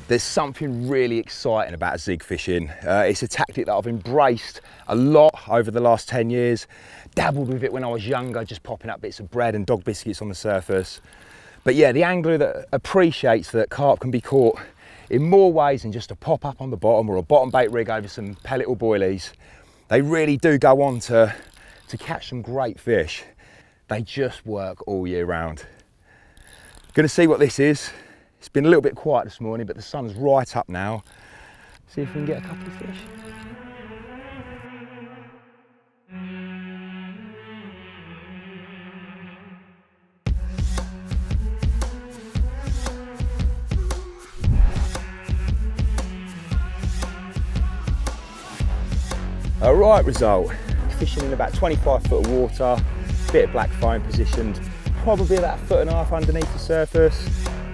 There's something really exciting about zig fishing. It's a tactic that I've embraced a lot over the last 10 years. Dabbled with it when I was younger, just popping up bits of bread and dog biscuits on the surface. But yeah, the angler that appreciates that carp can be caught in more ways than just a pop up on the bottom or a bottom bait rig over some pellet or boilies, they really do go on to catch some great fish. They just work all year round. Gonna see what this is. It's been a little bit quiet this morning, but the sun's right up now. See if we can get a couple of fish. All right, result. Fishing in about 25 foot of water, bit of black foam positioned, probably about 1.5 foot underneath the surface,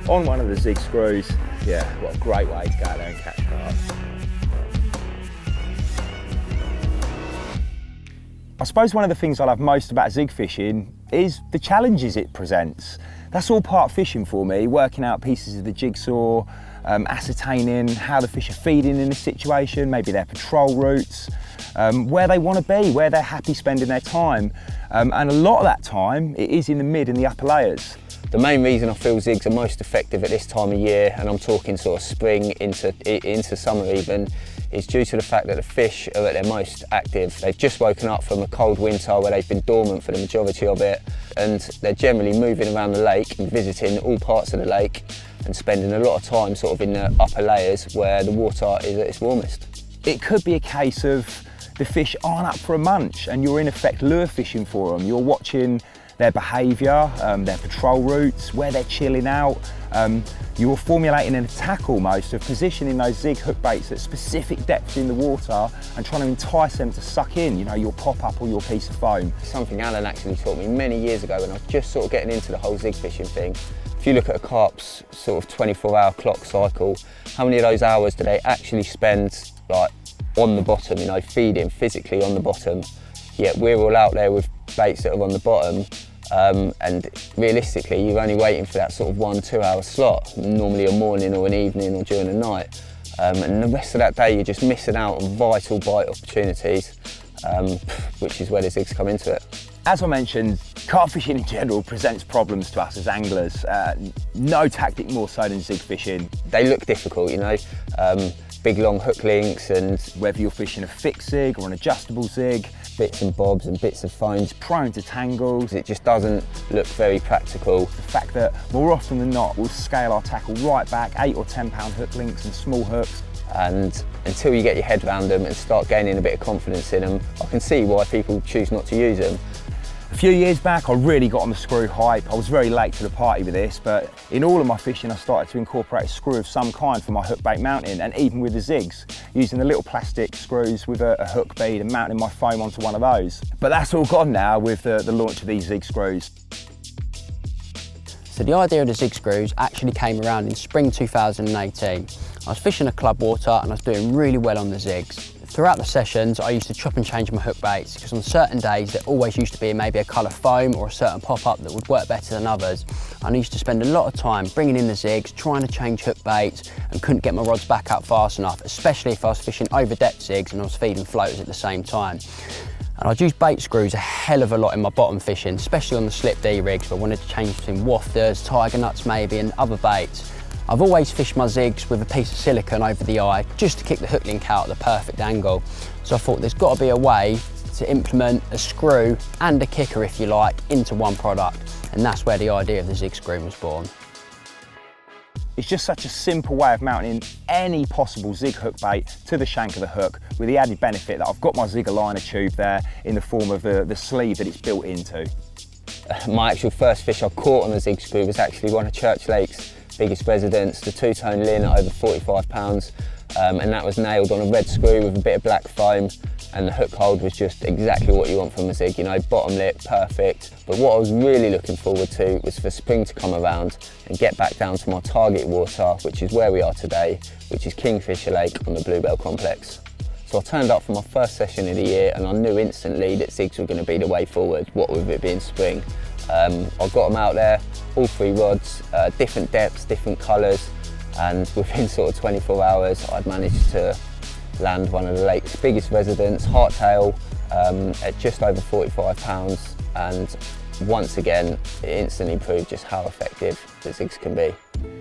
on one of the Zig Screws. Yeah, what a great way to go out there and catch carp. I suppose one of the things I love most about zig fishing is the challenges it presents. That's all part of fishing for me, working out pieces of the jigsaw, ascertaining how the fish are feeding in a situation, maybe their patrol routes, where they want to be, where they're happy spending their time. And a lot of that time, it is in the mid and the upper layers. The main reason I feel zigs are most effective at this time of year, and I'm talking sort of spring into summer even, is due to the fact that the fish are at their most active. They've just woken up from a cold winter where they've been dormant for the majority of it, and they're generally moving around the lake and visiting all parts of the lake and spending a lot of time sort of in the upper layers where the water is at its warmest. It could be a case of the fish aren't up for a munch and you're in effect lure fishing for them. You're watching their behaviour, their patrol routes, where they're chilling out. You're formulating an attack almost of positioning those zig hook baits at specific depths in the water and trying to entice them to suck in, you know, your pop-up or your piece of foam. Something Alan actually taught me many years ago when I was just sort of getting into the whole zig fishing thing. If you look at a carp's sort of 24-hour clock cycle, how many of those hours do they actually spend like on the bottom, you know, feeding physically on the bottom? Yet we're all out there with baits that are on the bottom, and realistically you're only waiting for that sort of 1-2 hour slot, normally a morning or an evening or during the night, and the rest of that day you're just missing out on vital bite opportunities, which is where the zigs come into it. As I mentioned, carp fishing in general presents problems to us as anglers. No tactic more so than zig fishing. They look difficult, you know, big long hook links, and whether you're fishing a fixed zig or an adjustable zig, bits and bobs and bits of foams, prone to tangles. It just doesn't look very practical. The fact that more often than not we'll scale our tackle right back, 8 or 10 pound hook links and small hooks. And until you get your head around them and start gaining a bit of confidence in them, I can see why people choose not to use them. A few years back I really got on the screw hype. I was very late to the party with this, but in all of my fishing I started to incorporate a screw of some kind for my hook bait mounting, and even with the zigs, using the little plastic screws with a hook bead and mounting my foam onto one of those. But that's all gone now with the launch of these Zig Screws. So the idea of the Zig Screws actually came around in spring 2018. I was fishing a club water and I was doing really well on the zigs. Throughout the sessions, I used to chop and change my hook baits because on certain days there always used to be maybe a colour foam or a certain pop-up that would work better than others. And I used to spend a lot of time bringing in the zigs, trying to change hook baits, and couldn't get my rods back up fast enough, especially if I was fishing over depth zigs and I was feeding floaters at the same time. And I'd use bait screws a hell of a lot in my bottom fishing, especially on the slip D rigs where I wanted to change between wafters, tiger nuts maybe, and other baits. I've always fished my zigs with a piece of silicone over the eye just to kick the hook link out at the perfect angle. So I thought there's got to be a way to implement a screw and a kicker, if you like, into one product. And that's where the idea of the Zig Screw was born. It's just such a simple way of mounting any possible zig hook bait to the shank of the hook, with the added benefit that I've got my zig aligner tube there in the form of the sleeve that it's built into. My actual first fish I caught on the Zig Screw was actually one of Church Lake's biggest residents, the two-tone lin at over 45 pounds, and that was nailed on a red screw with a bit of black foam, and the hook hold was just exactly what you want from a zig, you know, bottom lip, perfect. But what I was really looking forward to was for spring to come around and get back down to my target water, which is where we are today, which is Kingfisher Lake on the Bluebell Complex. So I turned up for my first session of the year and I knew instantly that zigs were going to be the way forward, what with it being spring. I got them out there, all 3 rods, different depths, different colours, and within sort of 24 hours I'd managed to land one of the lake's biggest residents, hardtail, at just over 45 pounds, and once again it instantly proved just how effective the zigs can be.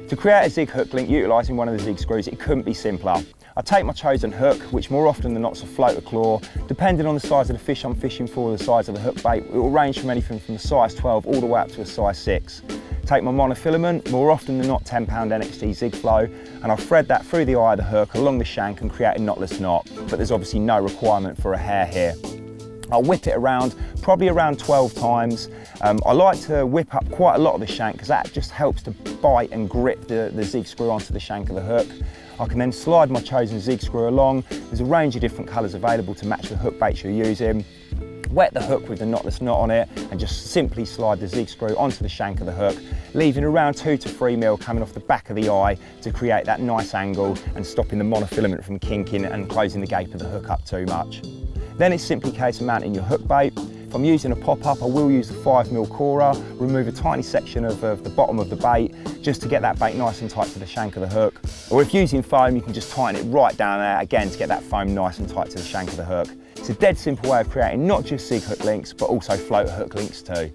To create a zig hook link utilising one of the Zig Screws, it couldn't be simpler. I take my chosen hook, which more often than not is a float or claw. Depending on the size of the fish I'm fishing for, the size of the hook bait, it will range from anything from a size 12 all the way up to a size 6. Take my monofilament, more often than not 10 pound NXT Zig Flow, and I'll thread that through the eye of the hook along the shank and create a knotless knot, but there's obviously no requirement for a hair here. I'll whip it around, probably around 12 times. I like to whip up quite a lot of the shank because that just helps to bite and grip the Zig Screw onto the shank of the hook. I can then slide my chosen Zig Screw along. There's a range of different colours available to match the hook baits you're using. Wet the hook with the knotless knot on it and just simply slide the Zig Screw onto the shank of the hook, leaving around 2 to 3 mil coming off the back of the eye to create that nice angle and stopping the monofilament from kinking and closing the gape of the hook up too much. Then it's simply a case of mounting your hook bait. If I'm using a pop-up, I will use the 5mm corer, remove a tiny section of the bottom of the bait just to get that bait nice and tight to the shank of the hook. Or if using foam, you can just tighten it right down there, again, to get that foam nice and tight to the shank of the hook. It's a dead simple way of creating not just zig hook links, but also floater hook links too.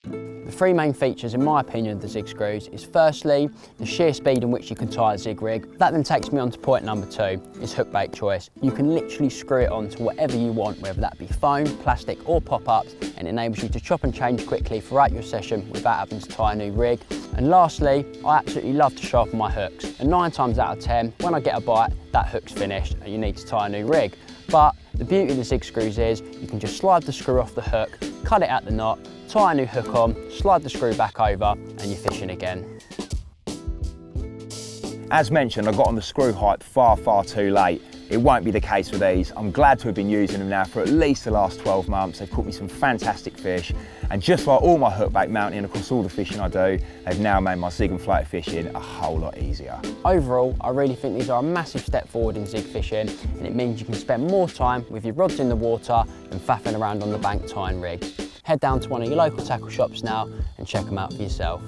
The three main features, in my opinion, of the Zig Screws is firstly, the sheer speed in which you can tie a zig rig. That then takes me on to point number 2, is hook bait choice. You can literally screw it on to whatever you want, whether that be foam, plastic or pop-ups, and it enables you to chop and change quickly throughout your session without having to tie a new rig. And lastly, I absolutely love to sharpen my hooks. And 9 times out of 10, when I get a bite, that hook's finished and you need to tie a new rig. But the beauty of the Zig Screws is you can just slide the screw off the hook, cut it at the knot, tie a new hook on, slide the screw back over, and you're fishing again. As mentioned, I got on the screw hype far too late. It won't be the case with these. I'm glad to have been using them now for at least the last 12 months. They've caught me some fantastic fish, and just like all my hook bait mounting across all the fishing I do, they've now made my zig and floater fishing a whole lot easier. Overall, I really think these are a massive step forward in zig fishing, and it means you can spend more time with your rods in the water than faffing around on the bank tying rigs. Head down to one of your local tackle shops now and check them out for yourself.